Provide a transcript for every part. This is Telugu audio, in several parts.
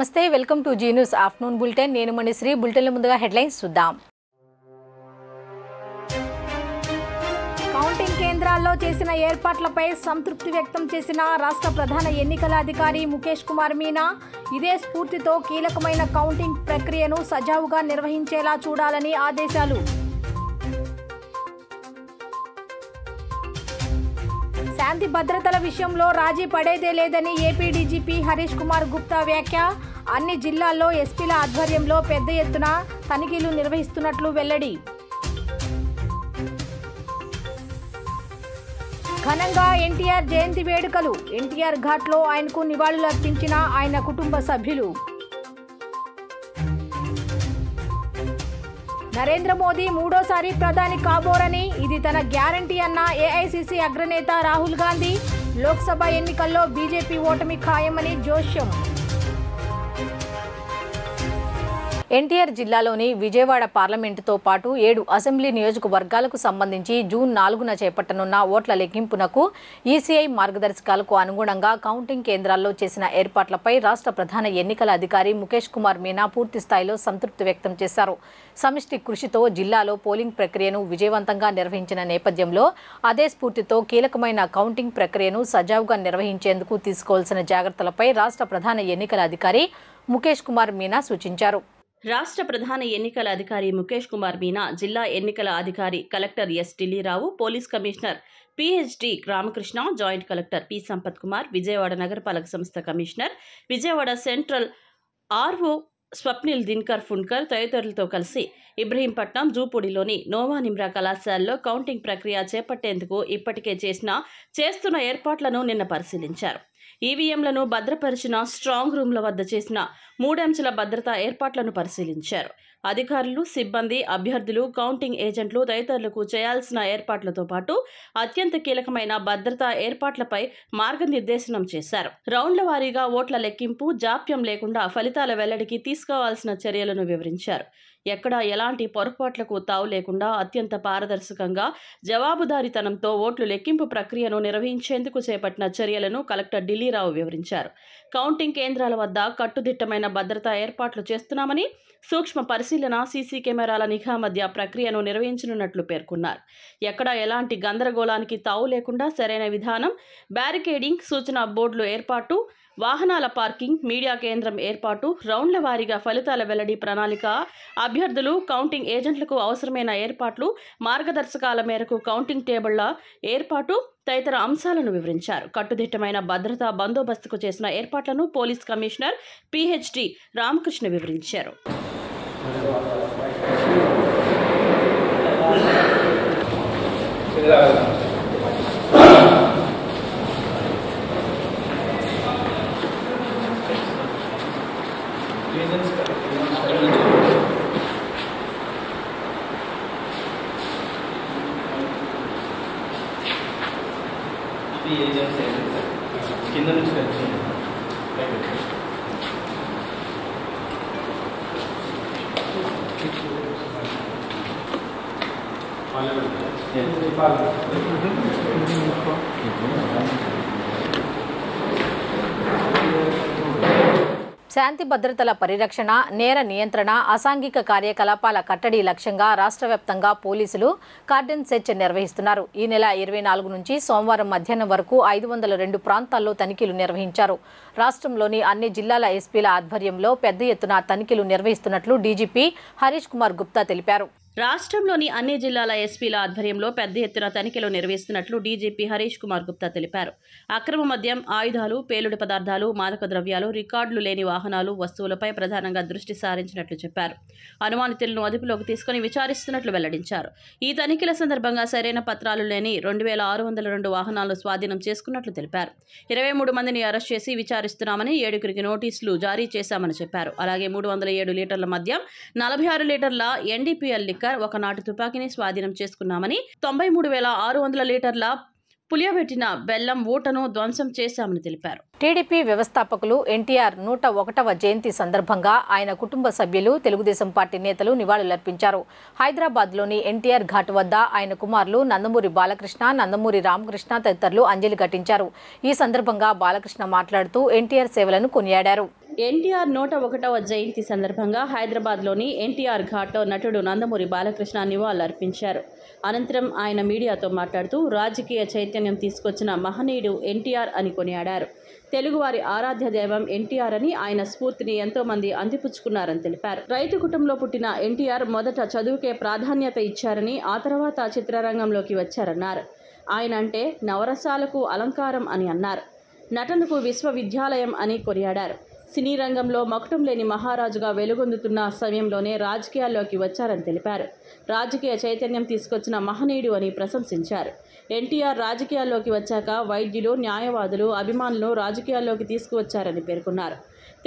నమస్తే welcome to Zee News afternoon bulletin నేను మణిశ్రీ బులెటిన్ల ముందుగా హెడ్లైన్స్ చూద్దాం కౌంటింగ్ కేంద్రాల్లో చేసిన ఏర్పాట్లపై సంతృప్తి వ్యక్తం చేసిన రాష్ట్ర ప్రధాన ఎన్నికల అధికారి ముఖేష్ కుమార్ మీనా ఇదే స్ఫూర్తితో కీలకమైన కౌంటింగ్ ప్రక్రియను సజావుగా నిర్వహించేలా చూడాలని ఆదేశాలు శాంతి భద్రతల విషయంలో రాజీ పడేదే లేదని ఏపీ డీజీపీ హరీష్ కుమార్ గుప్తా వ్యాఖ్య అన్ని జిల్లాల్లో ఎస్పీల ఆధ్వర్యంలో పెద్ద ఎత్తున తనిఖీలు నిర్వహిస్తున్నట్లు వెల్లడి ఘనంగా ఎన్టీఆర్ జయంతి వేడుకలు ఎన్టీఆర్ ఘాట్లో ఆయనకు నివాళులు అర్పించిన ఆయన కుటుంబ సభ్యులు నరేంద్ర మోదీ మూడోసారి ప్రధాని కాబోరని ఇది తన గ్యారంటీ అన్న ఏఐసీసీ అగ్రనేత రాహుల్ గాంధీ లోక్సభ ఎన్నికల్లో బీజేపీ ఓటమి ఖాయమని జోష్యం ఎన్టీఆర్ జిల్లాలోని విజయవాడ పార్లమెంటుతో పాటు 7 అసెంబ్లీ నియోజకవర్గాలకు సంబంధించి జూన్ 4న చేపట్టనున్న ఓట్ల లెక్కింపునకు ఈసీఐ మార్గదర్శకాలకు అనుగుణంగా కౌంటింగ్ కేంద్రాల్లో చేసిన ఏర్పాట్లపై రాష్ట్ర ప్రధాన ఎన్నికల అధికారి ముఖేష్ కుమార్ మీనా పూర్తి స్థాయిలో సంతృప్తి వ్యక్తం చేశారు. సమిష్టి కృషితో జిల్లాలో పోలింగ్ ప్రక్రియను విజయవంతంగా నిర్వహించిన నేపథ్యంలో అదే స్ఫూర్తితో కీలకమైన కౌంటింగ్ ప్రక్రియను సజావుగా నిర్వహించేందుకు తీసుకోవాల్సిన జాగ్రత్తలపై రాష్ట్ర ప్రధాన ఎన్నికల అధికారి ముఖేష్ కుమార్ మీనా సూచించారు. రాష్ట్ర ప్రధాన ఎన్నికల అధికారి ముఖేష్ కుమార్ మీనా, జిల్లా ఎన్నికల అధికారి collector S Dilli Rao, police commissioner PHD Ramakrishna, joint collector P Sampath Kumar, Vijayawada నగరపాలక సంస్థ commissioner, Vijayawada central RO Swapnil Dinakar Pundkar తదితరులతో కలిసి ఇబ్రహీంపట్నం జూపూడిలోని నోవా నిమ్రా కళాశాలలో కౌంటింగ్ ప్రక్రియ చేపట్టేందుకు ఇప్పటికే చేస్తున్న ఏర్పాట్లను నిన్న పరిశీలించారు. ఈవీఎంలను భద్రపరిచిన స్ట్రాంగ్ రూమ్ల వద్ద చేసిన 3 అంచెల భద్రతా ఏర్పాట్లను పరిశీలించారు. అధికారులు, సిబ్బంది, అభ్యర్థులు, కౌంటింగ్ ఏజెంట్లు తదితరులకు చేయాల్సిన ఏర్పాట్లతో పాటు అత్యంత కీలకమైన భద్రతా ఏర్పాట్లపై మార్గనిర్దేశనం చేశారు. రౌండ్ల వారీగా ఓట్ల లెక్కింపు, జాప్యం లేకుండా ఫలితాల వెల్లడికి తీసుకోవాల్సిన చర్యలను వివరించారు. ఎక్కడా ఎలాంటి పొరపాట్లకు తావు లేకుండా అత్యంత పారదర్శకంగా, జవాబుదారీతనంతో ఓట్లు లెక్కింపు ప్రక్రియను నిర్వహించేందుకు చేపట్టిన చర్యలను కలెక్టర్ ఢిల్లీరావు వివరించారు. కౌంటింగ్ కేంద్రాల వద్ద కట్టుదిట్టమైన భద్రతా ఏర్పాట్లు చేస్తున్నామని, సూక్ష్మ పరిశీలన, సీసీ కెమెరాల నిఘా మధ్య ప్రక్రియను నిర్వహించనున్నట్లు పేర్కొన్నారు. ఎక్కడా ఎలాంటి గందరగోళానికి తావు లేకుండా సరైన విధానం, బ్యారికేడింగ్, సూచనా బోర్డులు ఏర్పాటు, వాహనాల పార్కింగ్, మీడియా కేంద్రం ఏర్పాటు, రౌండ్ల వారీగా ఫలితాల వెల్లడి ప్రణాళిక, అభ్యర్థులు, కౌంటింగ్ ఏజెంట్లకు అవసరమైన ఏర్పాట్లు, మార్గదర్శకాల మేరకు కౌంటింగ్ టేబుళ్ల ఏర్పాటు తదితర అంశాలను వివరించారు. కట్టుదిట్టమైన భద్రతా బందోబస్తుకు చేసిన ఏర్పాట్లను పోలీస్ కమిషనర్ పిహెచ్డి రామకృష్ణ వివరించారు. కింద నుంచి శాంతి భద్రతల పరిరక్షణ, నేర నియంత్రణ, అసాంఘిక కార్యకలాపాల కట్టడి లక్ష్యంగా రాష్ట్ర వ్యాప్తంగా పోలీసులు కార్డన్ సెర్చ్ నిర్వహిస్తున్నారు. ఈ నెల 24 నుంచి సోమవారం మధ్యాహ్నం వరకు 502 ప్రాంతాల్లో తనిఖీలు నిర్వహించారు. రాష్ట్రంలోని అన్ని జిల్లాల ఎస్పీల ఆధ్వర్యంలో పెద్ద ఎత్తున తనిఖీలు నిర్వహిస్తున్నట్లు డీజీపీ హరీష్ కుమార్ గుప్తా తెలిపారు. రాష్ట్రంలోని అన్ని జిల్లాల ఎస్పీల ఆధ్వర్యంలో పెద్ద ఎత్తున తనిఖీలు నిర్వహిస్తున్నట్లు డీజీపీ హరీష్ కుమార్ గుప్తా తెలిపారు. అక్రమ మద్యం, ఆయుధాలు, పేలుడు పదార్థాలు, మాదక ద్రవ్యాలు, రికార్డులు లేని వాహనాలు, వస్తువులపై ప్రధానంగా దృష్టి సారించినట్లు చెప్పారు. అనుమానితులను అదుపులోకి తీసుకుని విచారిస్తున్నట్లు వెల్లడించారు. ఈ తనిఖీల సందర్భంగా సరైన పత్రాలు లేని 2602 వాహనాలను స్వాధీనం చేసుకున్నట్లు తెలిపారు. 23 మందిని అరెస్ట్ చేసి విచారిస్తున్నామని, 7 నోటీసులు జారీ చేశామని చెప్పారు. అలాగే 307 లీటర్ల మద్యం, 46 లీటర్ల ఎన్డీపీఎల్ లిక్కర్, ఒక నాటు తుపాకీని స్వాధీనం చేసుకున్నామని, 93,600 లీటర్ల పులియబెట్టిన బెల్లం ఊటను ధ్వంసం చేశామని తెలిపారు. టీడీపీ వ్యవస్థాపకులు ఎన్టీఆర్ 101వ జయంతి సందర్భంగా ఆయన కుటుంబ సభ్యులు, తెలుగుదేశం పార్టీ నేతలు నివాళులర్పించారు. హైదరాబాద్లోని ఎన్టీఆర్ ఘాట్ వద్ద ఆయన కుమారులు నందమూరి బాలకృష్ణ, నందమూరి రామకృష్ణ తదితరులు అంజలి ఘటించారు. ఈ సందర్భంగా బాలకృష్ణ మాట్లాడుతూ ఎన్టీఆర్ సేవలను కొనియాడారు. ఎన్టీఆర్ 101వ జయంతి సందర్భంగా హైదరాబాద్లోని ఎన్టీఆర్ ఘాట్లో నటుడు నందమూరి బాలకృష్ణ నివాళులర్పించారు. అనంతరం ఆయన మీడియాతో మాట్లాడుతూ రాజకీయ చైతన్యం తీసుకొచ్చిన మహనీయుడు ఎన్టీఆర్ అని కొనియాడారు. తెలుగువారి ఆరాధ్య దైవం ఎన్టీఆర్ అని, ఆయన స్ఫూర్తిని ఎంతోమంది అందిపుచ్చుకున్నారని తెలిపారు. రైతు కుటుంబంలో పుట్టిన ఎన్టీఆర్ మొదట చదువుకే ప్రాధాన్యత ఇచ్చారని, ఆ తర్వాత చిత్రరంగంలోకి వచ్చారన్నారు. ఆయన అంటే నవరసాలకు అలంకారం అని అన్నారు. నటనకు విశ్వవిద్యాలయం అని కొనియాడారు. సినీ రంగంలో మకుటం లేని మహారాజుగా వెలుగొందుతున్న సమయంలోనే రాజకీయాల్లోకి వచ్చారని తెలిపారు. రాజకీయ చైతన్యం తీసుకొచ్చిన మహనీయుడు అని ప్రశంసించారు. ఎన్టీఆర్ రాజకీయాల్లోకి వచ్చాక వైద్యులు, న్యాయవాదులు, అభిమానులను రాజకీయాల్లోకి తీసుకువచ్చారని పేర్కొన్నారు.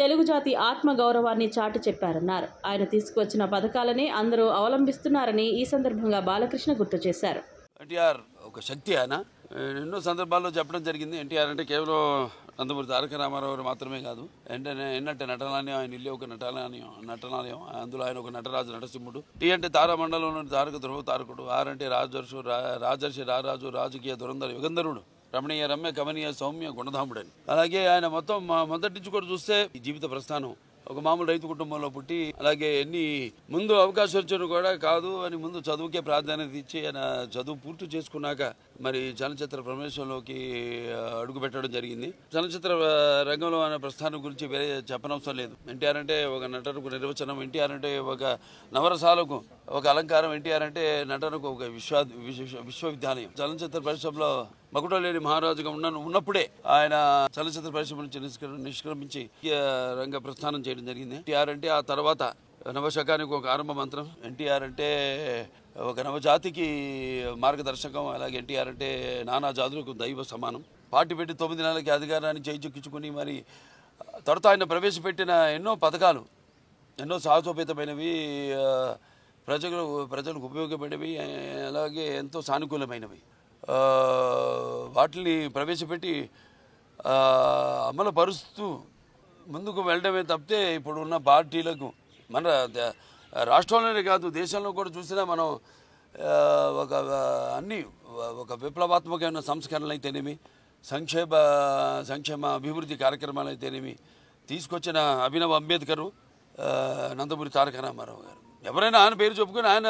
తెలుగు జాతి ఆత్మగౌరవాన్ని చాటి చెప్పారన్నారు. ఆయన తీసుకువచ్చిన పథకాలనే అందరూ అవలంబిస్తున్నారని ఈ సందర్భంగా బాలకృష్ణ గుర్తు చేశారు. ఎన్టీఆర్ ఒక శక్తి. ఆయన ఎన్నో సందర్భాల్లో చెప్పడం జరిగింది. ఎన్టీఆర్ అంటే కేవలం నందమూరి తారక రామారావు మాత్రమే కాదు, ఎన్నట్టే నటనాలయం, ఆయన ఇల్లు ఒక నటనాలయం, అందులో ఆయన ఒక నటరాజు, నటసింహుడు. టీ అంటే తారామండలంలోని తారక ధ్రువ తారకుడు. ఆర్ అంటే రాజర్షి రారాజు, రాజకీయ దురంధర యుగంధరుడు, రమణీయ రమ్య కమనీయ సౌమ్య గుణధాముడని. అలాగే ఆయన మొదటి నుంచి కూడా చూస్తే ఈ జీవిత ప్రస్థానం ఒక మామూలు రైతు కుటుంబంలో పుట్టి, అలాగే ముందు అవకాశం వచ్చారు కూడా కాదు అని ముందు చదువుకే ప్రాధాన్యత ఇచ్చి ఆయన చదువు పూర్తి చేసుకున్నాక మరి చలనచిత్ర ప్రవేశంలోకి అడుగు పెట్టడం జరిగింది. చలనచిత్ర రంగంలో ఆయన ప్రస్థానం గురించి వేరే చెప్పనవసరం లేదు. ఎన్టీఆర్ అంటే ఒక నటనకు నిర్వచనం, ఎన్టీఆర్ అంటే ఒక నవరసాలకు ఒక అలంకారం, ఎన్టీఆర్ అంటే నటనకు ఒక విశ్వవిద్యాలయం. చలనచిత్ర పరిశ్రమలో మకుటం లేని మహారాజుగా ఉన్నప్పుడే ఆయన చలనచిత్ర పరిశ్రమ నుంచి నిష్క్రమించి రంగ ప్రస్థానం చేయడం జరిగింది. ఎన్టీఆర్ అంటే ఆ తర్వాత నవశకానికి ఒక ఆరంభ మంత్రం. ఎన్టీఆర్ అంటే ఒక నవజాతికి మార్గదర్శకం. అలాగే ఎన్టీఆర్ అంటే నానా జాతులకు దైవ సమానం. పార్టీ పెట్టి 9 నెలలకి అధికారాన్ని చేజిక్కించుకుని మరి తర్వాత ఆయన ప్రవేశపెట్టిన ఎన్నో పథకాలు ఎన్నో సాహసోపేతమైనవి, ప్రజలకు ఉపయోగపడేవి, అలాగే ఎంతో సానుకూలమైనవి. వాటిని ప్రవేశపెట్టి అమలుపరుస్తూ ముందుకు వెళ్ళడమే తప్పితే ఇప్పుడు ఉన్న పార్టీలకు మన రాష్ట్రంలోనే కాదు దేశంలో కూడా చూసినా మనం ఒక విప్లవాత్మకమైన సంస్కరణలు అయితేనేమి, సంక్షేమ అభివృద్ధి కార్యక్రమాలు అయితేనేమి తీసుకొచ్చిన అభినవ్ అంబేద్కర్, నందమూరి తారక రామారావు గారు. ఎవరైనా ఆయన పేరు చెప్పుకొని ఆయన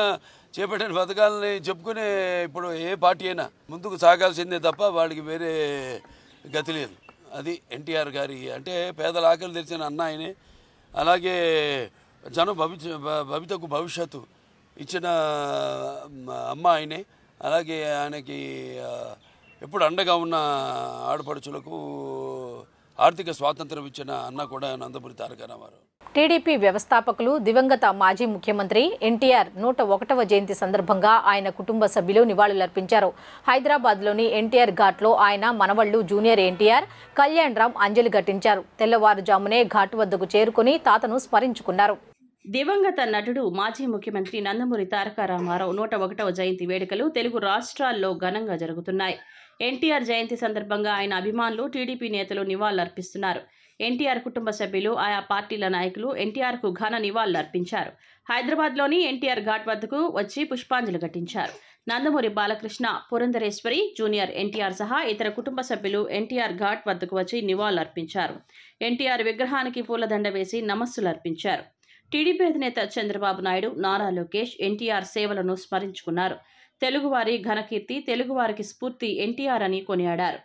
చేపట్టిన పథకాలని చెప్పుకునే ఇప్పుడు ఏ పార్టీ అయినా ముందుకు సాగాల్సిందే తప్ప వాడికి వేరే గతి లేదు. అది ఎన్టీఆర్ గారి అంటే పేదల ఆకలి తెరిచిన అన్న ఆయనే. అలాగే భవితకు భవిష్యత్తు ఇచ్చిన అమ్మ ఆయనే. అలాగే ఆయనకి ఎప్పుడు అండగా ఉన్న ఆడపడుచులకు ఆర్థిక స్వాతంత్రం ఇచ్చిన అన్న కూడా నందమూరి తారక రామారావు. టీడీపీ వ్యవస్థాపకులు దివంగత మాజీ ముఖ్యమంత్రి ఎన్టీఆర్ 101వ జయంతి సందర్భంగా ఆయన కుటుంబ సభ్యులు నివాళులర్పించారు. హైదరాబాద్లోని ఎన్టీఆర్ ఘాట్లో ఆయన మనవళ్లు జూనియర్ ఎన్టీఆర్, కళ్యాణ్ రామ్ అంజలి ఘటించారు. తెల్లవారుజామునే ఘాట్ వద్దకు చేరుకుని తాతను స్మరించుకున్నారు. దివంగత నటుడు మాజీ ముఖ్యమంత్రి నందమూరి తారక రామారావు 101వ జయంతి వేడుకలు తెలుగు రాష్ట్రాల్లో ఘనంగా జరుగుతున్నాయి. ఎన్టీఆర్ జయంతి సందర్భంగా ఆయన అభిమానులు, టీడీపీ నేతలు నివాళులర్పిస్తున్నారు. ఎన్టీఆర్ కుటుంబ సభ్యులు, ఆయా పార్టీల నాయకులు ఎన్టీఆర్కు ఘన నివాళులర్పించారు. హైదరాబాద్లోని ఎన్టీఆర్ ఘాట్ వద్దకు వచ్చి పుష్పాంజలి ఘటించారు. నందమూరి బాలకృష్ణ, పురంధరేశ్వరి, జూనియర్ ఎన్టీఆర్ సహా ఇతర కుటుంబ సభ్యులు ఎన్టీఆర్ ఘాట్ వద్దకు వచ్చి నివాళులర్పించారు. ఎన్టీఆర్ విగ్రహానికి పూలదండ వేసి నమస్సులర్పించారు. టీడీపీ అధినేత చంద్రబాబు నాయుడు, నారా లోకేష్ ఎన్టీఆర్ సేవలను స్మరించుకున్నారు. తెలుగువారి ఘనకీర్తి, తెలుగువారికి స్ఫూర్తి ఎన్టీఆర్ అని కొనియాడారు.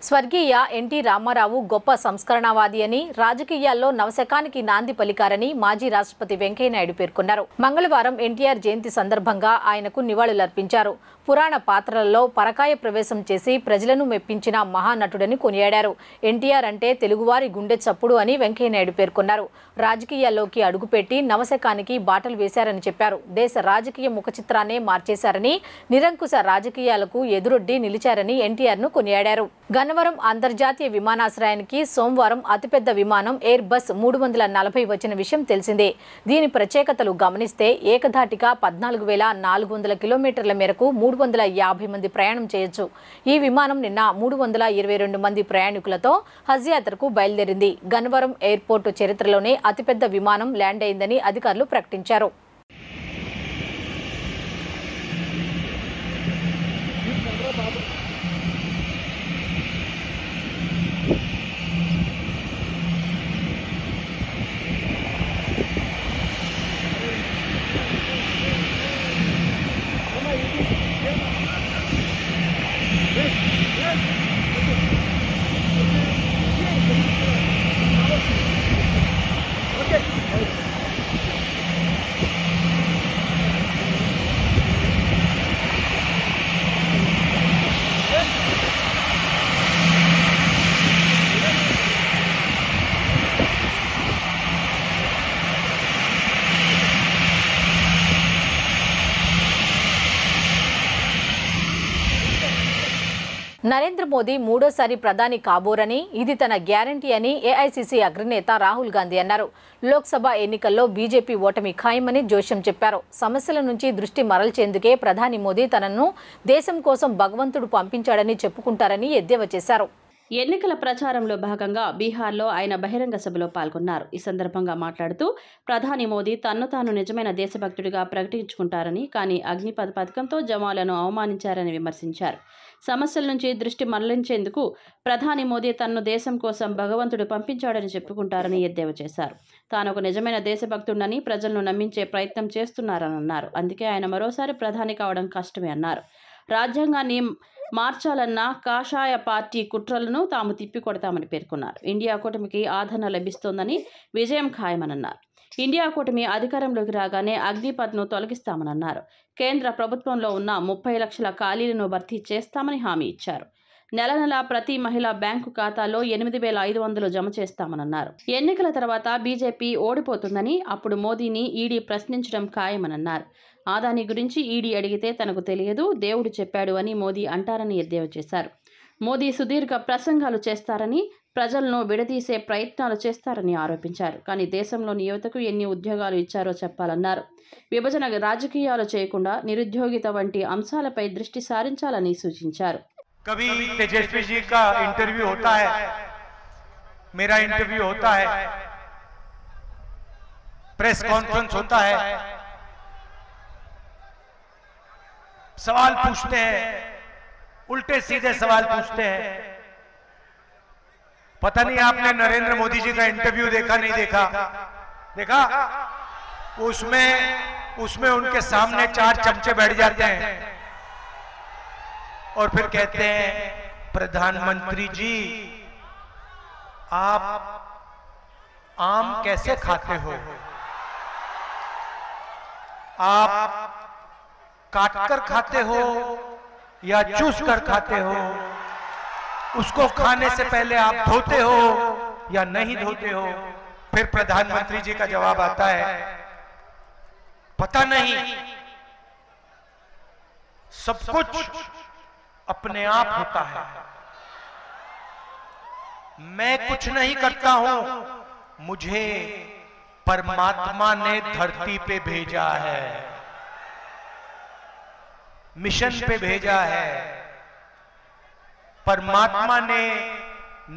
స్వర్గీయ ఎన్టీ రామారావు గొప్ప సంస్కరణవాది అని, రాజకీయాల్లో నవశకానికి నాంది పలికారని మాజీ రాష్ట్రపతి వెంకయ్యనాయుడు పేర్కొన్నారు. మంగళవారం ఎన్టీఆర్ జయంతి సందర్భంగా ఆయనకు నివాళులర్పించారు. పురాణ పాత్రలలో పరకాయ ప్రవేశం చేసి ప్రజలను మెప్పించిన మహానటుడని కొనియాడారు. ఎన్టీఆర్ అంటే తెలుగువారి గుండె చప్పుడు అని వెంకయ్యనాయుడు పేర్కొన్నారు. రాజకీయాల్లోకి అడుగుపెట్టి నవశకానికి బాటలు వేశారని చెప్పారు. దేశ రాజకీయ ముఖ చిత్రాన్నే మార్చేశారని, నిరంకుశ రాజకీయాలకు ఎదురొడ్డి నిలిచారని ఎన్టీఆర్ను కొనియాడారు. గన్నవరం అంతర్జాతీయ విమానాశ్రయానికి సోమవారం అతిపెద్ద విమానం ఎయిర్ బస్ 340 వచ్చిన విషయం తెలిసిందే. దీని ప్రత్యేకతలు గమనిస్తే ఏకధాటిగా 14,400 కిలోమీటర్ల మేరకు 3 350 మంది ప్రయాణం చేయొచ్చు. ఈ విమానం నిన్న 322 మంది ప్రయాణికులతో హజ్ యాత్రకు బయలుదేరింది. గన్నవరం ఎయిర్పోర్టు చరిత్రలోనే అతిపెద్ద విమానం ల్యాండ్ అయిందని అధికారులు ప్రకటించారు. నరేంద్ర మోదీ మూడోసారి ప్రధాని కాబోరని, ఇది తన గ్యారంటీ అని ఏఐసీసీ అగ్రనేత రాహుల్ గాంధీ అన్నారు. లోక్సభ ఎన్నికల్లో బీజేపీ ఓటమి ఖాయమని జోష్యం చెప్పారు. సమస్యల నుంచి దృష్టి మరల్చేందుకే ప్రధాని మోదీ తనను దేశం కోసం భగవంతుడు పంపించాడని చెప్పుకుంటారని ఎద్దేవా చేశారు. ఎన్నికల ప్రచారంలో భాగంగా బీహార్లో ఆయన బహిరంగ సభలో పాల్గొన్నారు. ఈ సందర్భంగా మాట్లాడుతూ ప్రధాని మోదీ తన్ను తాను నిజమైన దేశభక్తుడిగా ప్రకటించుకుంటారని, కానీ అగ్నిపథ్ పథకంతో జవాన్లను అవమానించారని విమర్శించారు. సమస్యల నుంచి దృష్టి మరలించేందుకు ప్రధాని మోదీ తన్ను దేశం కోసం భగవంతుడు పంపించాడని చెప్పుకుంటారని ఎద్దేవా చేశారు. తాను ఒక నిజమైన దేశభక్తుడని ప్రజలను నమ్మించే ప్రయత్నం చేస్తున్నారని అన్నారు. అందుకే ఆయన మరోసారి ప్రధాని కావడం కష్టమే అన్నారు. రాజ్యాంగాన్ని మార్చాలన్న కాషాయ పార్టీ కుట్రలను తాము తిప్పికొడతామని పేర్కొన్నారు. ఇండియా కూటమికి ఆదరణ లభిస్తోందని, విజయం ఖాయమన్నారు. ఇండియా కూటమి అధికారంలోకి రాగానే అగ్నిపథ్ను తొలగిస్తామని అన్నారు. కేంద్ర ప్రభుత్వంలో ఉన్న 30 లక్షల ఖాళీలను భర్తీ చేస్తామని హామీ ఇచ్చారు. నెల నెలా ప్రతి మహిళా బ్యాంకు ఖాతాలో 8,500 జమ చేస్తామన్నారు. ఎన్నికల తర్వాత బీజేపీ ఓడిపోతుందని, అప్పుడు మోదీని ఈడీ ప్రశ్నించడం ఖాయమన్నారు. ఆదాని గురించి ఈడీ అడిగితే తనకు తెలియదు, దేవుడు చెప్పాడు అని మోదీ అంటారని ఎద్దేవా చేశారు. మోదీ సుదీర్ఘ ప్రసంగాలు చేస్తారని, ప్రజలను విడదీసే ప్రయత్నాలు చేస్తారని ఆరోపించారు. కానీ దేశంలోని యువతకు ఎన్ని ఉద్యోగాలు ఇచ్చారో చెప్పాలన్నారు. విభజన రాజకీయాలు చేయకుండా నిరుద్యోగిత వంటి అంశాలపై దృష్టి సారించాలని సూచించారు. कभी तेजस्वी जी का इंटरव्यू होता है, मेरा इंटरव्यू होता है, प्रेस कॉन्फ्रेंस होता है, सवाल पूछते हैं, उल्टे सीधे सवाल पूछते हैं. पता नहीं आपने नरेंद्र मोदी जी का इंटरव्यू देखा नहीं देखा? देखा? उसमें उनके सामने 4 चमचे बैठ जाते हैं और फिर कहते हैं, प्रधानमंत्री जी आप आम कैसे खाते हो? आप काटकर खाते हो या चूस कर खाते हो? उसको खाने से पहले आप धोते हो या नहीं धोते हो? फिर प्रधानमंत्री जी का जवाब आता है, पता नहीं, सब कुछ अपने आप होता है, मैं कुछ नहीं करता हूं, मुझे परमात्मा ने धरती पे भेजा है, मिशन पे भेजा है. परमात्मा ने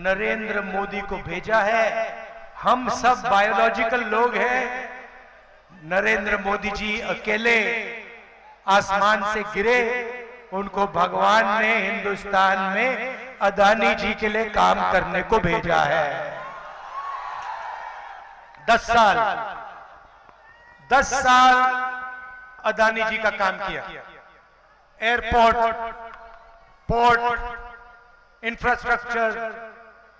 नरेंद्र मोदी को भेजा है. हम सब बायोलॉजिकल लोग हैं. नरेंद्र मोदी जी अकेले आसमान से गिरे, उनको भगवान ने हिंदुस्तान में अदानी जी के लिए काम करने को भेजा है. 10 साल अदानी जी का काम किया. एयरपोर्ट, पोर्ट, इंफ्रास्ट्रक्चर,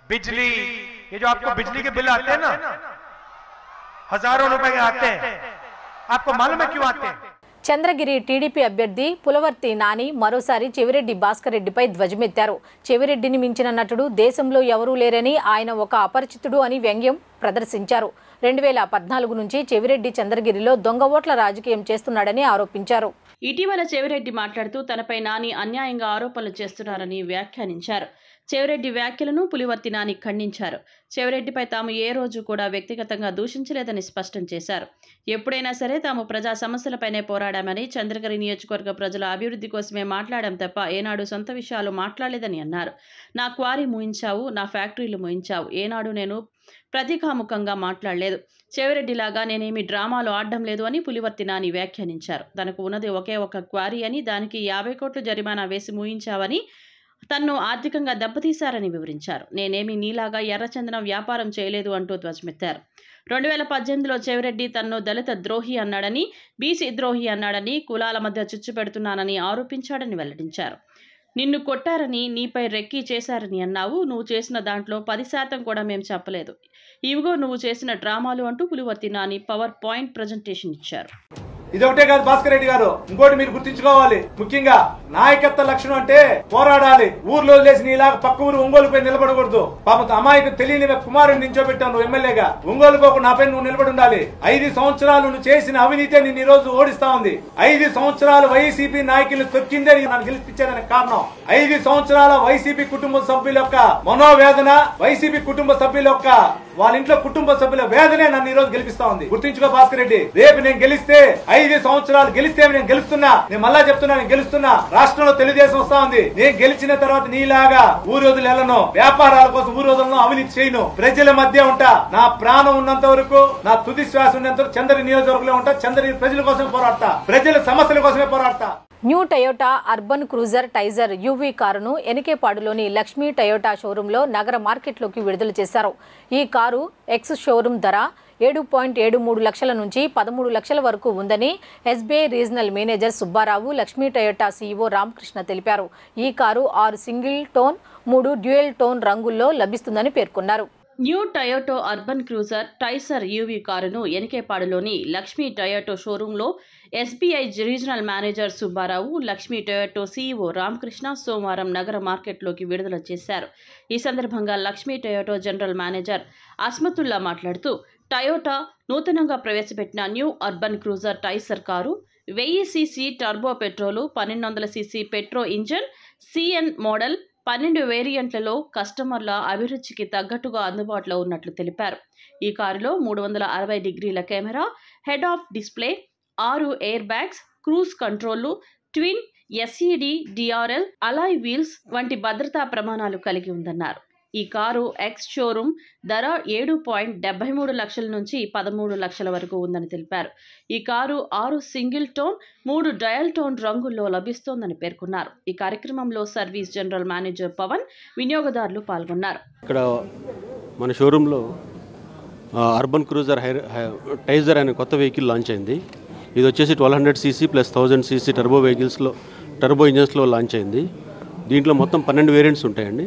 बिजली, ये जो आपको बिजली के बिल आते हैं ना, हजारों रुपए के आते हैं, आपको मालूम है क्यों आते हैं? చంద్రగిరి టీడీపీ అభ్యర్థి పులవర్తి నాని మరోసారి చెవిరెడ్డి భాస్కర్ రెడ్డిపై ధ్వజమెత్తారు. చెవిరెడ్డిని మించిన నటుడు దేశంలో ఎవరూ లేరని, ఆయన ఒక అపరిచితుడు అని వ్యంగ్యం ప్రదర్శించారు. 2014 నుంచి చెవిరెడ్డి చంద్రగిరిలో దొంగ ఓట్ల రాజకీయం చేస్తున్నాడని ఆరోపించారు. ఇటీవల చెవిరెడ్డి మాట్లాడుతూ తనపై నాని అన్యాయంగా ఆరోపణలు చేస్తున్నారని వ్యాఖ్యానించారు. చెవిరెడ్డి వ్యాఖ్యలను పులివర్తి నాని ఖండించారు. చెవిరెడ్డిపై తాము ఏ రోజు కూడా వ్యక్తిగతంగా దూషించలేదని స్పష్టం చేశారు. ఎప్పుడైనా సరే తాము ప్రజా సమస్యలపైనే పోరాడామని, చంద్రగిరి నియోజకవర్గ ప్రజల అభివృద్ధి కోసమే మాట్లాడాం తప్ప ఏనాడు సొంత విషయాలు మాట్లాడలేదని అన్నారు. నా క్వారీ మూయించావు, నా ఫ్యాక్టరీలు మూయించావు, ఏనాడు నేను ప్రతీకాముఖంగా మాట్లాడలేదు. చెవిరెడ్డిలాగా నేనేమి డ్రామాలు ఆడడం లేదు అని పులివర్తి నాని వ్యాఖ్యానించారు. తనకు ఉన్నది ఒకే ఒక క్వారీ అని, దానికి 50 కోట్లు జరిమానా వేసి మూయించావని, తన్ను ఆర్థికంగా దెబ్బతీశారని వివరించారు. నేనేమి నీలాగా ఎర్రచందనం వ్యాపారం చేయలేదు అంటూ ధ్వజమెత్తారు. 2018లో చెవిరెడ్డి తన్ను దళిత ద్రోహి అన్నాడని, బీసీ ద్రోహి అన్నాడని, కులాల మధ్య చిచ్చు పెడుతున్నానని ఆరోపించాడని వెల్లడించారు. నిన్ను కొట్టారని, నీపై రెక్కీ చేశారని అన్నావు. నువ్వు చేసిన దాంట్లో 10% కూడా మేము చెప్పలేదు. ఇవిగో నువ్వు చేసిన డ్రామాలు అంటూ Pulivarthi Nani power point presentation ఇచ్చారు. ఇదొకటే కాదు భాస్కర్ రెడ్డి గారు, ఇంకోటి మీరు గుర్తించుకోవాలి. ముఖ్యంగా నాయకత్వ లక్షణం అంటే పోరాడాలి. ఊర్లో లేచి నీలాగా పక్క ఊరు ఒంగోలుపై నిలబడకూడదు. పాపం అమాయకు తెలియని కుమారుని నించోబెట్టావు నువ్వు ఎమ్మెల్యేగా. ఒంగోలుకోకు నాపై నువ్వు నిలబడి ఉండాలి. 5 సంవత్సరాలు నువ్వు చేసిన అవినీతే నిన్ను ఈ రోజు ఓడిస్తా ఉంది. 5 సంవత్సరాలు వైసీపీ నాయకులు తొక్కిందే నాకు గెలిపించారనే కారణం. 5 సంవత్సరాల వైసీపీ కుటుంబ సభ్యుల యొక్క మనోవేదన, వైసీపీ కుటుంబ సభ్యుల యొక్క వాళ్ళ ఇంట్లో కుటుంబ సభ్యుల వేదనే నన్ను ఈ రోజు గెలిపిస్తా ఉంది. గుర్తించుకో భాస్కర్ రెడ్డి, రేపు నేను గెలిస్తే 5 సంవత్సరాలు గెలిస్తే నేను గెలుస్తున్నా. నేను మళ్ళా చెప్తున్నా, నేను గెలుస్తున్నా. రాష్ట్రంలో తెలుగుదేశం వస్తా ఉంది. నేను గెలిచిన తర్వాత నీలాగా ఊరోజులు వెళ్ళను, వ్యాపారాల కోసం ఊరోజులను అవినీతి చేయను. ప్రజల మధ్య ఉంటా. నా ప్రాణం ఉన్నంత వరకు, నా తుది శ్వాస ఉన్నంత వరకు చంద్రగిరి నియోజకవర్గంలో ఉంటా. చంద్రగిరి ప్రజల కోసమే పోరాడతా, ప్రజల సమస్యల కోసమే పోరాడతా. New Toyota urban cruiser Taisor UV కారును ఎనికేపాడులోని లక్ష్మీ టయోటా షోరూంలో నగర మార్కెట్లోకి విడుదల చేశారు. ఈ కారు ఎక్స్ షోరూం ధర 7.73 లక్షల నుంచి 13 లక్షల వరకు ఉందని SBI regional manager Subbarao, Lakshmi Toyota CEO Ramakrishna తెలిపారు. ఈ car 6 single tone, 3 dual tone రంగుల్లో లభిస్తుందని పేర్కొన్నారు. New Toyota urban cruiser Taisor UV కారును ఎనికేపాడులోని లక్ష్మీ టయోటో షోరూంలో SBI regional manager Subbarao, Lakshmi Toyota CEO Ramakrishna సోమవారం నగర మార్కెట్లోకి విడుదల చేశారు. ఈ సందర్భంగా Lakshmi Toyota general manager Azmatullah మాట్లాడుతూ, టయోటా నూతనంగా ప్రవేశపెట్టిన new urban cruiser Taisor car 1000 CC turbo petrol, 1200 CC petro engine, CN model 12 వేరియంట్లలో కస్టమర్ల అభిరుచికి తగ్గట్టుగా అందుబాటులో ఉన్నట్లు తెలిపారు. ఈ కారులో 360 డిగ్రీల camera, head of display, 6 air bags, cruise కంట్రోళ్లు, twin SED DRL alloy wheels వంటి భద్రతా ప్రమాణాలు కలిగి ఉందన్నారు. ఈ కారు ఎక్స్ షోరూమ్ ధర 7.73 లక్షల నుంచి 13 లక్షల వరకు ఉందని తెలిపారు. ఈ car 6 single tone, 3 dial tone రంగుల్లో లభిస్తోందని పేర్కొన్నారు. ఈ కార్యక్రమంలో సర్వీస్ జనరల్ మేనేజర్ పవన్, వినియోగదారులు పాల్గొన్నారు. ఇక్కడ మన షోరూంలో అర్బన్ క్రూజర్ టైజర్ అనే కొత్త వెహికల్ లాంచ్ అయింది. ఇది వచ్చేసి 1200 సీసీ ప్లస్ 1000 సీసీ టర్బో ఇంజన్స్లో లాంచ్ అయింది. దీంట్లో మొత్తం 12 వేరియంట్స్ ఉంటాయండి.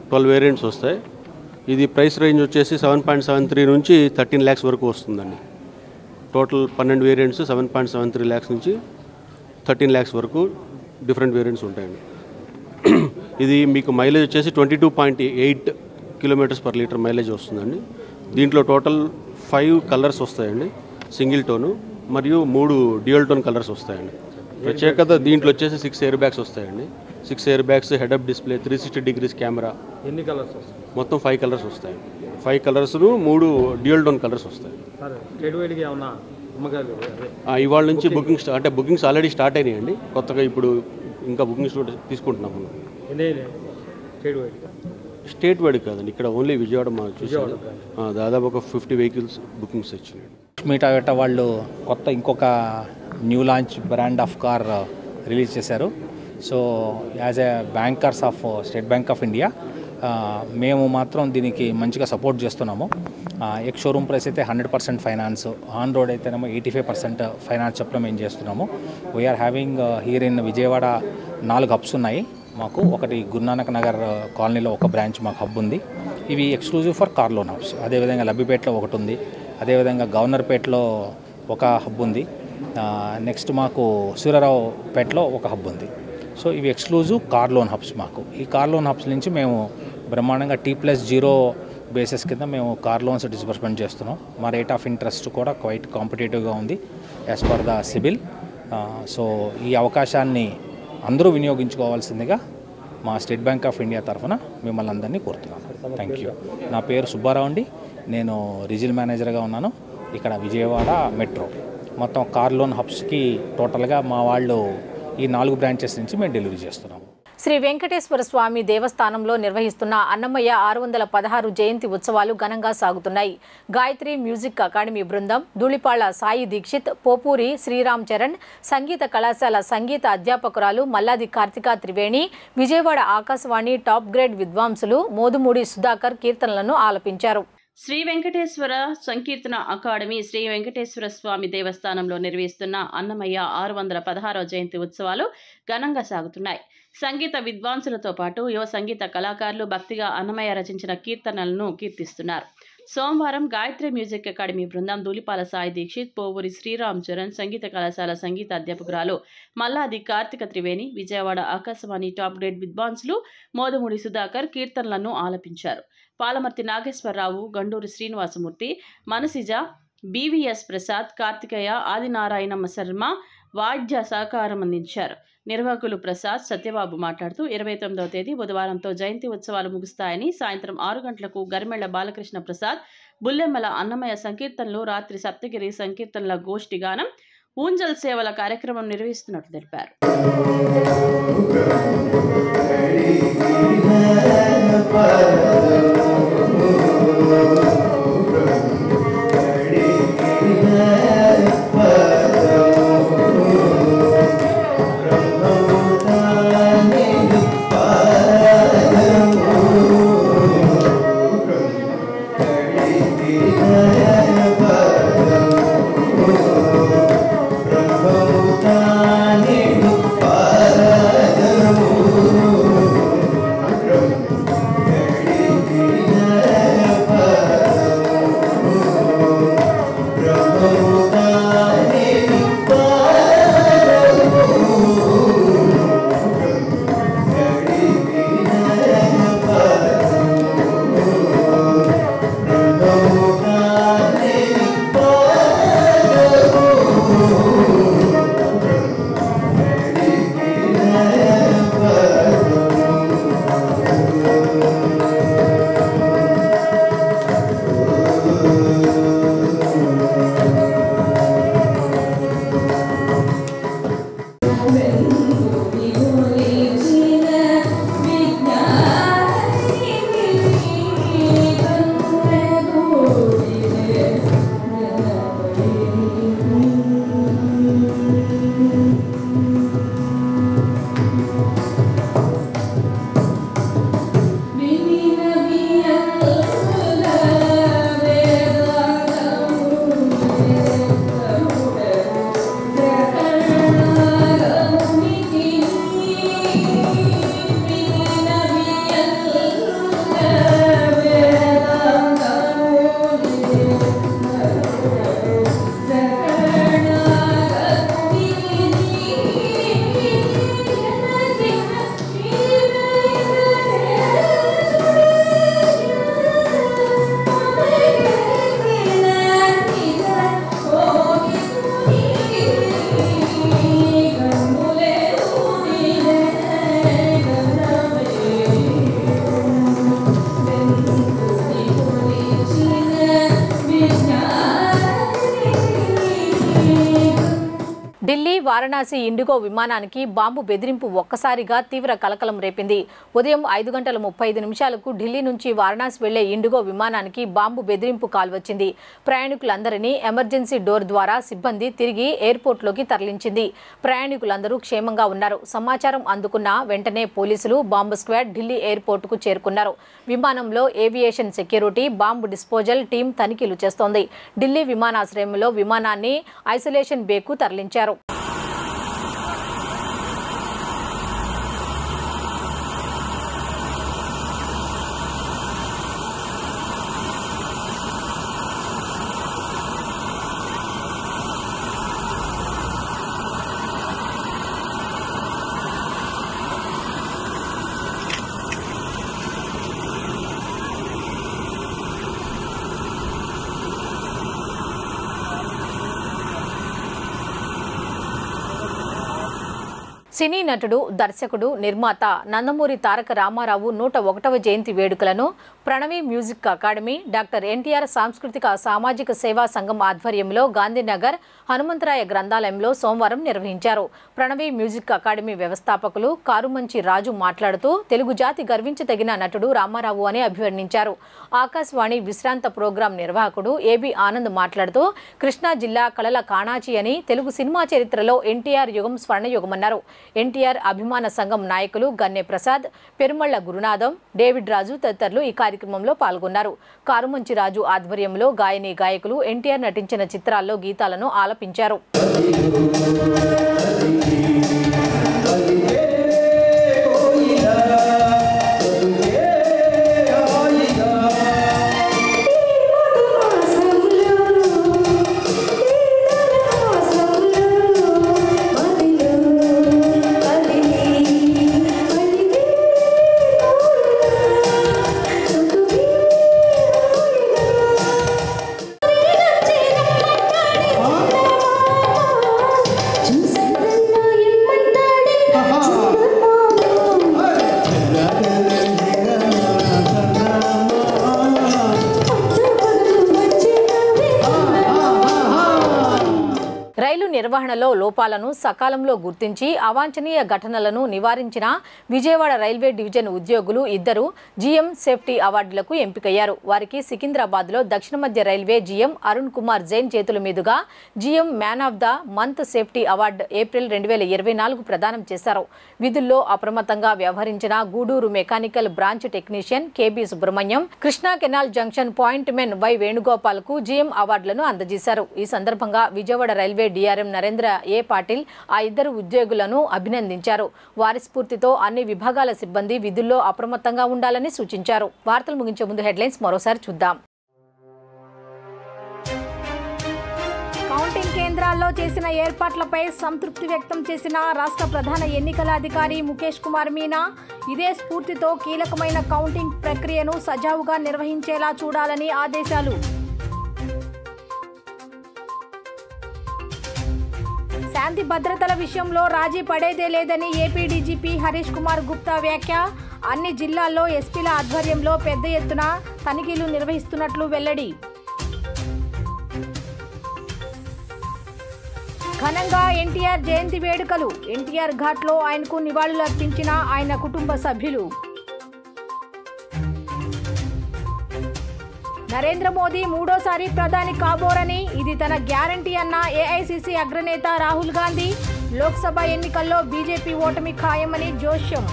12 వేరియంట్స్ వస్తాయి. ఇది ప్రైస్ రేంజ్ వచ్చేసి 7.73 నుంచి 13 ల్యాక్స్ వరకు వస్తుందండి. టోటల్ 12 వేరియంట్స్ 7.73 ల్యాక్స్ నుంచి 13 ల్యాక్స్ వరకు డిఫరెంట్ వేరియంట్స్ ఉంటాయండి. ఇది మీకు మైలేజ్ వచ్చేసి 22.8 కిలోమీటర్స్ పర్ లీటర్ మైలేజ్ వస్తుందండి. దీంట్లో టోటల్ 5 కలర్స్ వస్తాయండి, సింగిల్ టోను మరియు 3 డ్యూయల్ టోన్ కలర్స్ వస్తాయండి. ప్రత్యేకత దీంట్లో వచ్చేసి 6 ఎయిర్ బ్యాగ్స్ వస్తాయండి. 6 air bags, head up display, 360 degrees camera. ఎన్ని కలర్స్ వస్తాయి? మొత్తం 5 కలర్స్ వస్తాయి. 5 కలర్స్ను 3 డ్యూయల్ టోన్ కలర్స్ వస్తాయి. ఇవాళ నుంచి బుకింగ్స్ ఆల్రెడీ స్టార్ట్ అయినాయండి. కొత్తగా ఇప్పుడు ఇంకా బుకింగ్స్ తీసుకుంటున్నాము. స్టేట్ వైడ్ కాదండి, ఇక్కడ ఓన్లీ విజయవాడ చూసారు. దాదాపు ఒక 50 వెహికల్స్ బుకింగ్స్ వచ్చినాయి. లక్ష్మీ టయోటా వాళ్ళు కొత్త ఇంకొక new launch brand of car release చేశారు. So as a bankers of State Bank of India మేము మాత్రం దీనికి మంచిగా సపోర్ట్ చేస్తున్నాము. ఎక్స్ షోరూమ్ ప్రైస్ అయితే 100% ఫైనాన్స్, ఆన్ రోడ్ అయితేనేమో 85% ఫైనాన్స్ చెప్పడం మేము చేస్తున్నాము. We are having here in Vijayawada 4 hubs ఉన్నాయి మాకు. ఒకటి గురునానక్ నగర్ కాలనీలో ఒక బ్రాంచ్ మాకు హబ్ ఉంది. ఇవి exclusive for car loan hubs. అదేవిధంగా లబ్బిపేటలో ఒకటి ఉంది. అదేవిధంగా గవర్నర్పేటలో ఒక హబ్ ఉంది. నెక్స్ట్ మాకు సూర్యారావుపేటలో ఒక హబ్ ఉంది. సో ఇవి ఎక్స్క్లూజివ్ కార్ లోన్ హబ్స్ మాకు. ఈ కార్ లోన్ హబ్స్ నుంచి మేము బ్రహ్మాండంగా T+0 బేసిస్ కింద మేము కార్ లోన్స్ డిస్బర్స్మెంట్ చేస్తున్నాం. మా రేట్ ఆఫ్ ఇంట్రెస్ట్ కూడా క్వైట్ కాంపిటేటివ్గా ఉంది as per the CIBIL. So ఈ అవకాశాన్ని అందరూ వినియోగించుకోవాల్సిందిగా మా స్టేట్ బ్యాంక్ ఆఫ్ ఇండియా తరఫున మిమ్మల్ని అందరినీ కోరుతున్నాను. Thank you. నా పేరు సుబ్బారావు అండి. నేను రీజనల్ మేనేజర్గా ఉన్నాను ఇక్కడ విజయవాడ మెట్రో. మొత్తం కార్ లోన్ హబ్స్కి టోటల్గా మా వాళ్ళు ఈ 4 బ్రాంచెస్ నుంచి మేము డెలివరీ చేస్తున్నాము. శ్రీ వెంకటేశ్వర స్వామి దేవస్థానంలో నిర్వహిస్తున్న అన్నమయ్య 616 జయంతి ఉత్సవాలు ఘనంగా సాగుతున్నాయి. గాయత్రి మ్యూజిక్ అకాడమీ బృందం, ధూళిపాళ్ల సాయి దీక్షిత్, పోపూరి శ్రీరామ్ చరణ్, సంగీత కళాశాల సంగీత అధ్యాపకురాలు మల్లాది కార్తికా త్రివేణి, విజయవాడ ఆకాశవాణి టాప్ గ్రేడ్ విద్వాంసులు మోదుమూడి సుధాకర్ కీర్తనలను ఆలపించారు. శ్రీ వెంకటేశ్వర సంకీర్తన అకాడమీ శ్రీ వెంకటేశ్వర స్వామి దేవస్థానంలో నిర్వహిస్తున్న అన్నమయ్య 616వ జయంతి ఉత్సవాలు ఘనంగా సాగుతున్నాయి. సంగీత విద్వాంసులతో పాటు యువ సంగీత కళాకారులు భక్తిగా అన్నమయ్య రచించిన కీర్తనలను కీర్తిస్తున్నారు. సోమవారం గాయత్రి మ్యూజిక్ అకాడమీ బృందం, ధూళిపాల సాయి దీక్షిత్, పోవూరి శ్రీరామ్ చరణ్, సంగీత కళాశాల సంగీత అధ్యాపకురాలు మల్లాది కార్తిక త్రివేణి, విజయవాడ ఆకాశవాణి టాప్ గ్రేడ్ విద్వాంసులు మోదుమూడి సుధాకర్ కీర్తనలను ఆలపించారు. పాలమర్తి నాగేశ్వరరావు, గండూరి శ్రీనివాసమూర్తి, మనసిజ, బీవీఎస్ ప్రసాద్, కార్తికేయ, ఆదినారాయణమ్మ శర్మ వాద్య సహకారం అందించారు. నిర్వాహకులు ప్రసాద్, సత్యబాబు మాట్లాడుతూ 29వ తేదీ బుధవారంతో జయంతి ఉత్సవాలు ముగుస్తాయని, సాయంత్రం 6 గంటలకు గరిమెళ్ల బాలకృష్ణ ప్రసాద్, బుల్లెమ్మల అన్నమయ్య సంకీర్తనలు, రాత్రి సప్తగిరి సంకీర్తనల గోష్ఠి గానం, ఊంజల్ సేవల కార్యక్రమం నిర్వహిస్తున్నట్లు తెలిపారు. ఢిల్లీ వారణాసి ఇండిగో విమానానికి బాంబు బెదిరింపు ఒక్కసారిగా తీవ్ర కలకలం రేపింది. ఉదయం 5:35 ఢిల్లీ నుంచి వారణాసి వెళ్లే ఇండిగో విమానానికి బాంబు బెదిరింపు కాల్ వచ్చింది. ప్రయాణికులందరినీ ఎమర్జెన్సీ డోర్ ద్వారా సిబ్బంది తిరిగి ఎయిర్పోర్ట్లోకి తరలించింది. ప్రయాణికులందరూ క్షేమంగా ఉన్నారు. సమాచారం అందుకున్న వెంటనే పోలీసులు, బాంబు స్క్వాడ్ ఢిల్లీ ఎయిర్పోర్టుకు చేరుకున్నారు. విమానంలో aviation security, bomb disposal team తనిఖీలు చేస్తోంది. ఢిల్లీ విమానాశ్రయంలో విమానాన్ని ఐసోలేషన్ బేకు తరలించారు. సినీ నటుడు, దర్శకుడు, నిర్మాత నందమూరి తారక రామారావు 101వ జయంతి వేడుకలను Pranavi music academy, doctor NTR సాంస్కృతిక సామాజిక సేవా సంఘం ఆధ్వర్యంలో గాంధీనగర్ హనుమంతరాయ గ్రంథాలయంలో సోమవారం నిర్వహించారు. ప్రణవి మ్యూజిక్ అకాడమీ వ్యవస్థాపకులు కారుమంచి రాజు మాట్లాడుతూ తెలుగు జాతి గర్వించదగిన నటుడు రామారావు అని అభివర్ణించారు. ఆకాశవాణి విశ్రాంత ప్రోగ్రాం నిర్వాహకుడు ఏబి ఆనంద్ మాట్లాడుతూ కృష్ణా జిల్లా కళల కాణాచి అని, తెలుగు సినిమా చరిత్రలో ఎన్టీఆర్ యుగం స్వర్ణయుగమన్నారు. ఎన్టీఆర్ అభిమాన సంఘం నాయకులు గన్నె ప్రసాద్, పెరుమళ్ల గురునాథం, డేవిడ్ రాజు తదితరులు ఈ కార్యక్రమంలో పాల్గొన్నారు. కారుమంచి రాజు ఆధ్వర్యంలో గాయని గాయకులు ఎన్టీఆర్ నటించిన చిత్రాల్లో గీతాలను ఆలపించారు. రైలు నిర్వహణలో లోపాలను సకాలంలో గుర్తించి అవాంఛనీయ ఘటనలను నివారించిన విజయవాడ రైల్వే డివిజన్ ఉద్యోగులు 2 జీఎం సేఫ్టీ అవార్డులకు ఎంపికయ్యారు. వారికి సికింద్రాబాద్లో దక్షిణ మధ్య రైల్వే జీఎం అరుణ్ కుమార్ జైన్ చేతుల మీదుగా GM man of the month safety award April 2024 ప్రదానం చేశారు. విధుల్లో అప్రమత్తంగా వ్యవహరించిన Gudur mechanical branch technician KB Subrahmanyam, Krishna canal junction pointsmen Y Venugopal కు జీఎం అవార్డులను అందజేశారు. ఈ సందర్భంగా Vijayawada railway DRM Narendra A Patil ఆ 2 ఉద్యోగులను అభినందించారు. వారి స్ఫూర్తితో అన్ని విభాగాల సిబ్బంది విధుల్లో అప్రమత్తంగా ఉండాలని సూచించారు. వార్తలు ముగించే ముందు హెడ్లైన్స్ మరోసారి చూద్దాం. కౌంటింగ్ కేంద్రాల్లో చేసిన ఏర్పాట్లపై సంతృప్తి వ్యక్తం చేసిన రాష్ట్ర ప్రధాన ఎన్నికల అధికారి ముఖేష్ కుమార్ మీనా, ఇదే స్ఫూర్తితో కీలకమైన కౌంటింగ్ ప్రక్రియను సజావుగా నిర్వహించేలా చూడాలని ఆదేశాలు. శాంతి భద్రతల విషయంలో రాజీ పడేదే లేదని ఏపీ డీజీపీ హరీష్ కుమార్ గుప్తా వ్యాఖ్య. అన్ని జిల్లాల్లో ఎస్పీల ఆధ్వర్యంలో పెద్ద ఎత్తున తనిఖీలు నిర్వహిస్తున్నట్లు వెల్లడి. ఘనంగా ఎన్టీఆర్ జయంతి వేడుకలు. ఎన్టీఆర్ ఘాట్లో ఆయనకు నివాళులు అర్పించిన ఆయన కుటుంబ సభ్యులు. నరేంద్ర మోదీ 3వసారి ప్రధాని కాబోరని, ఇది తన గ్యారంటీ అన్న ఏఐసీసీ అగ్రనేత రాహుల్ గాంధీ. లోక్సభ ఎన్నికల్లో బీజేపీ ఓటమి ఖాయమని జోష్యం.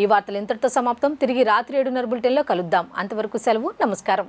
ఈ వార్తలు ఇంతటితో సమాప్తం. తిరిగి రాత్రి 7:30 బులెటిన్లో కలుద్దాం. అంతవరకు సెలవు. నమస్కారం.